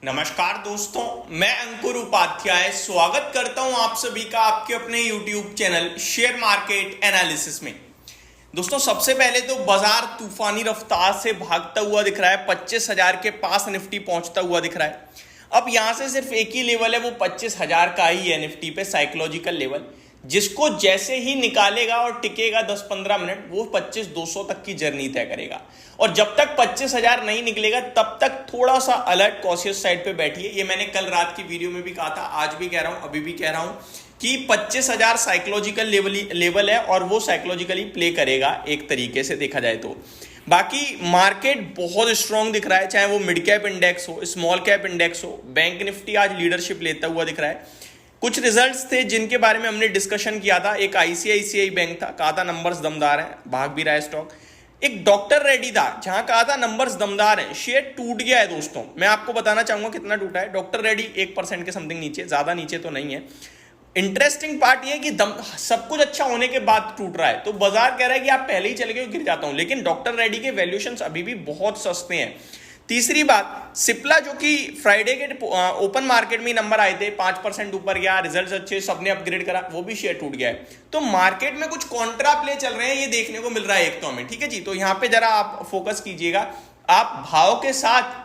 नमस्कार दोस्तों, मैं अंकुर उपाध्याय स्वागत करता हूं आप सभी का आपके अपने YouTube channel share market analysis में। दोस्तों, सबसे पहले तो बाजार तूफानी रफ्तार से भागता हुआ दिख रहा है, 25,000 के पास निफ्टी पहुंचता हुआ दिख रहा है। अब यहां से सिर्फ एक ही लेवल है, वो 25,000 का ही है निफ्टी पे, साइकोलॉजिकल लेवल, जिसको जैसे ही निकालेगा और टिकेगा 10-15 मिनट, वो 25,200 तक की जर्नी तय करेगा। और जब तक 25,000 नहीं निकलेगा तब तक थोड़ा सा अलर्ट कॉशियस साइड पे बैठिए। ये मैंने कल रात की वीडियो में भी कहा था, आज भी कह रहा हूं, अभी भी कह रहा हूं कि 25,000 साइकोलॉजिकल लेवल है और वो साइकोलॉजिकली प्ले करेगा एक तरीके से देखा जाए तो। बाकी मार्केट बहुत स्ट्रांग दिख रहा है, चाहे वो मिड कैप इंडेक्स हो, स्मॉल कैप इंडेक्स हो। बैंक निफ्टी आज लीडरशिप लेता हुआ दिख रहा है। कुछ रिजल्ट्स थे जिनके बारे में हमने डिस्कशन किया था। एक आईसीआईसीआई बैंक था, कहा था नंबर्स दमदार हैं, भाग भी रहा है स्टॉक। एक डॉक्टर रेड्डी था, जहां कहा था नंबर्स दमदार हैं, शेयर टूट गया है। दोस्तों, मैं आपको बताना चाहूंगा कितना टूटा है। डॉक्टर रेड्डी 1% के समथिंग नीचे, ज्यादा नीचे तो नहीं है। इंटरेस्टिंग पार्ट ये कि सब कुछ अच्छा होने के बाद टूट रहा है, तो बाजार कह रहा है कि आप पहले ही चले गए गिर जाता हूं, लेकिन डॉक्टर रेड्डी के वैल्यूएशंस अभी भी बहुत सस्ते हैं। तीसरी बात, सिप्ला जो कि फ्राइडे के ओपन मार्केट में नंबर आए थे, 5% ऊपर गया, रिजल्ट्स अच्छे, सबने अपग्रेड करा, वो भी शेयर टूट गया है। तो मार्केट में कुछ कॉन्ट्रा प्ले चल रहे हैं, ये देखने को मिल रहा है एक तो हमें, ठीक है जी। तो यहां पे जरा आप फोकस कीजिएगा, आप भाव के साथ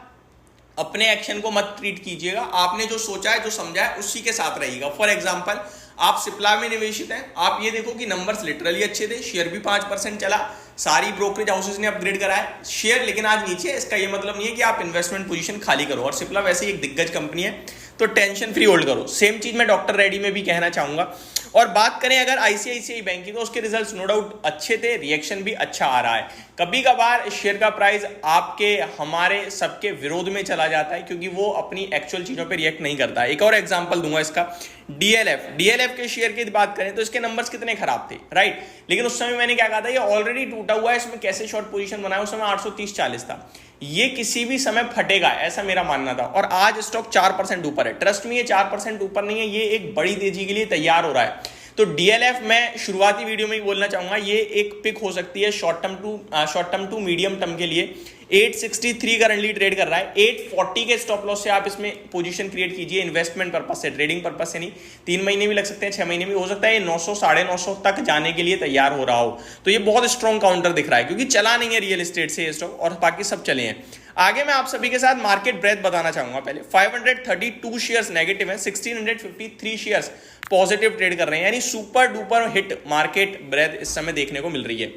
अपने एक्शन को मत ट्रीट कीजिएगा। आपने जो सोचा है, जो समझा है, उसी के साथ रहिएगा। फॉर एग्जांपल, आप सिप्ला में निवेशित हैं, आप ये देखो कि नंबर्स लिटरली अच्छे थे, शेयर भी 5% चला, सारी ब्रोकरेज हाउसेस ने अपग्रेड करा है शेयर, लेकिन आज नीचे। इसका ये मतलब नहीं है कि आप इन्वेस्टमेंट पोजीशन खाली करो, और सिप्ला वैसे ही एक दिग्गज कंपनी है, तो टेंशन फ्री होल्ड करो। सेम चीज मैं डॉक्टर रेड्डी में भी कहना चाहूंगा। और बात करें अगर आईसीआईसीआई बैंक की, तो उसके रिजल्ट्स नो डाउट अच्छे थे, रिएक्शन भी अच्छा आ रहा है। कभी कभार शेयर का प्राइस आपके हमारे सबके विरोध में चला जाता है, क्योंकि वो अपनी एक्चुअल चीजों पे रिएक्ट नहीं करता है। एक और एग्जांपल दूंगा इसका, डीएलएफ के शेयर की बात करें तो इसके नंबर्स कितने खराब थे, राइट। लेकिन उस समय मैंने क्या कहा था, ये ऑलरेडी टूटा हुआ है, इसमें कैसे शॉर्ट पोजीशन बनाया, उस समय 830-40 था, ये किसी भी समय फटेगा, ऐसा मेरा मानना था। और आज स्टॉक 4% ऊपर है। ट्रस्ट में ये 4% ऊपर नहीं है, ये एक बड़ी तेजी के लिए तैयार हो रहा है। तो डीएलएफ मैं शुरुआती वीडियो में ही बोलना चाहूंगा, ये एक पिक हो सकती है short term to medium term के लिए। 863 करंटली ट्रेड कर रहा है, 840 के स्टॉप लॉस से आप इसमें पोजीशन क्रिएट कीजिए, इन्वेस्टमेंट पर्पस से, ट्रेडिंग पर्पस से नहीं। 3 महीने भी लग सकते हैं, 6 महीने भी हो सकता है। ये 900 950 तक जाने के लिए तैयार हो रहा हो, तो ये बहुत स्ट्रॉन्ग काउंटर दिख रहा है, क्योंकि चला नहीं है रियल एस्टेट से ये स्टॉक, और बाकी सब चले हैं। आगे मैं आप सभी के साथ मार्केट ब्रेथ बताना चाहूंगा। पहले 532 शेयर्स नेगेटिव है, 1653 शेयर्स पॉजिटिव ट्रेड कर रहे हैं, यानी super duper hit market breadth इस समय देखने को मिल रही है।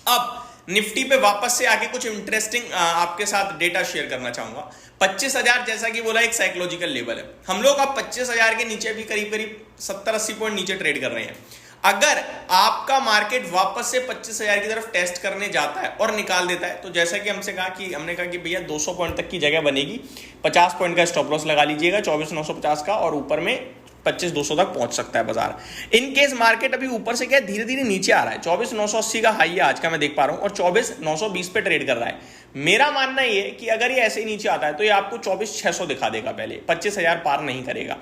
अब निफ्टी पे वापस से आके कुछ इंटरेस्टिंग आपके साथ डेटा शेयर करना चाहूंगा। 25,000 जैसा कि बोला एक साइकोलॉजिकल लेवल है, हम लोग अब 25,000 के नीचे भी करीब करीब 70-80 पॉइंट नीचे ट्रेड कर रहे हैं। अगर आपका मार्केट वापस से 25,000 की तरफ टेस्ट करने जाता है और निकाल देता है, तो जैसा कि हमने कहा कि भैया 200 पॉइंट तक की जगह बनेगी, 50 पॉइंट का स्टॉप लॉस लगा लीजिएगा, 24,950 का, और ऊपर में 25,200 तक पहुंच सकता है बाजार। इन केस मार्केट अभी ऊपर से क्या धीरे धीरे नीचे आ रहा है, 24,980 का हाई है आज का मैं देख पा रहा हूं, और 24,920 पे ट्रेड कर रहा है। मेरा मानना ये है कि अगर ये ऐसे ही नीचे आता है तो ये आपको 24,600 दिखा देगा, पहले 25,000 पार नहीं करेगा।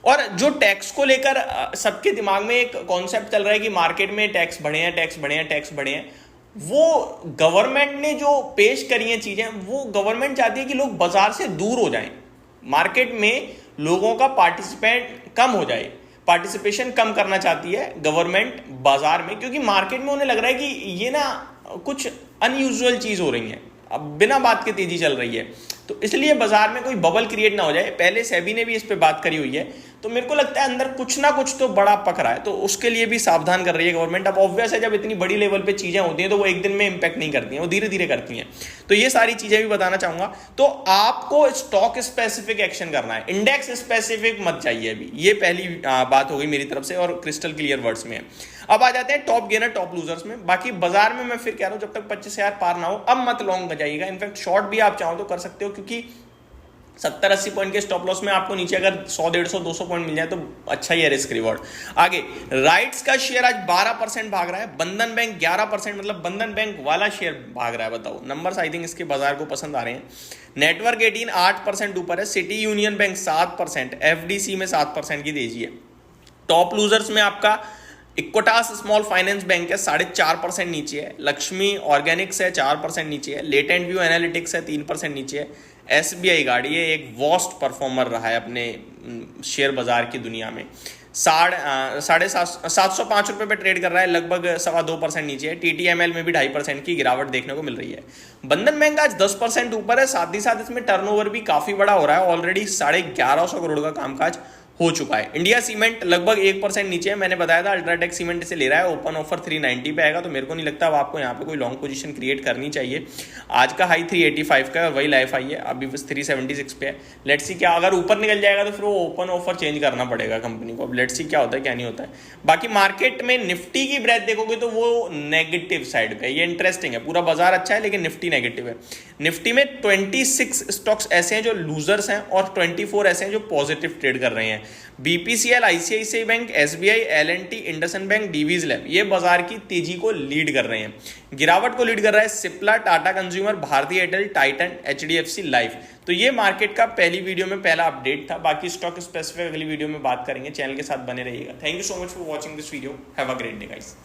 और जो टैक्स को लेकर सबके दिमाग में एक कॉन्सेप्ट चल रहा है कि मार्केट में टैक्स बढ़े हैं, टैक्स बढ़े हैं, टैक्स बढ़े हैं, वो गवर्नमेंट ने जो पेश करी हैं चीजें, वो गवर्नमेंट चाहती है कि लोग बाजार से दूर हो जाएं, मार्केट में लोगों का पार्टिसिपेट कम हो जाए, पार्टिसिपेशन कम करना चाहती है गवर्नमेंट बाजार में, क्योंकि मार्केट में उन्हें लग रहा है कि ये ना कुछ अनयूजुअल चीज हो रही है, अब बिना बात के तेजी चल रही है, तो इसलिए बाजार में कोई बबल क्रिएट ना हो जाए। पहले सेबी ने भी इस पे बात करी हुई है, तो मेरे को लगता है अंदर कुछ ना कुछ तो बड़ा पक रहा है, तो उसके लिए भी सावधान कर रही है गवर्नमेंट। अब ऑब्वियस है, जब इतनी बड़ी लेवल पे चीजें होती हैं तो वो एक दिन में इंपैक्ट नहीं करती हैं, वो धीरे धीरे करती हैं। तो ये सारी चीजें भी बताना चाहूंगा। तो आपको स्टॉक स्पेसिफिक एक्शन करना है, इंडेक्स स्पेसिफिक मत चाहिए अभी, ये पहली बात हो गई मेरी तरफ से, और क्रिस्टल क्लियर वर्ड्स में। अब आ जाते हैं टॉप गेनर टॉप लूजर्स में। बाकी बाजार में मैं फिर कह रहा हूं, जब तक 25,000 पार ना हो, अब मत लॉन्ग जाइएगा। इनफैक्ट शॉर्ट भी आप चाहो तो कर सकते हो, क्योंकि 70-80 पॉइंट के स्टॉप लॉस में आपको नीचे अगर 100-150-200 पॉइंट मिल जाए तो अच्छा ही है रिस्क रिवॉर्ड। आगे राइट्स का शेयर आज 12% भाग रहा है, बंधन बैंक 11%, मतलब बंधन बैंक वाला शेयर भाग रहा है। बताओ, नंबर्स आई थिंक इसके बाजार को पसंद आ रहे हैं। नेटवर्क 18 8% ऊपर है, सिटी यूनियन बैंक 7%, एफडीसी में 7% की तेजी है। टॉप लूजर्स में आपका इक्विटास स्मॉल फाइनेंस बैंक है 4.5% नीचे है, लक्ष्मी ऑर्गेनिक्स है 4% नीचे है, लेटेंट व्यू एनालिटिक्स है 3% नीचे है, SBI गाड़ी है, एक वर्स्ट परफॉर्मर रहा है अपने शेयर बाजार की दुनिया में। 705 रुपये पे ट्रेड कर रहा है, लगभग 2.25% नीचे है। TTML में भी 2.5% की गिरावट देखने को मिल रही है। बंधन बैंक आज 10% ऊपर है, साथ ही साथ इसमें टर्नओवर भी काफी बड़ा हो रहा है, ऑलरेडी 1150 करोड़ का कामकाज हो चुका है। इंडिया सीमेंट लगभग 1% नीचे है, मैंने बताया था अल्ट्राटेक सीमेंट इसे ले रहा है, ओपन ऑफर 390 पे आएगा, तो मेरे को नहीं लगता अब आपको यहाँ पे कोई लॉन्ग पोजीशन क्रिएट करनी चाहिए। आज का हाई 385 का है, वही लाइफ हाई है, अभी बस 376 पे है। लेट्स सी क्या अगर ऊपर निकल जाएगा तो फिर वो ओपन ऑफर चेंज करना पड़ेगा कंपनी को। अब लेट्स सी क्या होता है क्या नहीं होता है। बाकी मार्केट में निफ्टी की ब्रेथ देखोगे तो वो नेगेटिव साइड पे, ये इंटरेस्टिंग है। पूरा बाजार अच्छा है लेकिन निफ्टी नेगेटिव है। निफ्टी में 26 स्टॉक्स ऐसे हैं जो लूजर्स हैं और 24 ऐसे हैं जो पॉजिटिव ट्रेड कर रहे हैं। BPCL, ICICI bank, SBI, L&T, IndusInd bank, Divi's lab ये बाजार की तेजी को लीड कर रहे हैं। गिरावट को लीड कर रहा है सिप्ला, टाटा कंज्यूमर, भारतीय एयरटेल, टाइटन, HDFC लाइफ। तो ये मार्केट का पहली वीडियो में पहला अपडेट था। बाकी स्टॉक स्पेसिफिक अगली वीडियो में बात करेंगे। चैनल के साथ बने रहिएगा। Thank you so much for watching this video. Have a great day guys.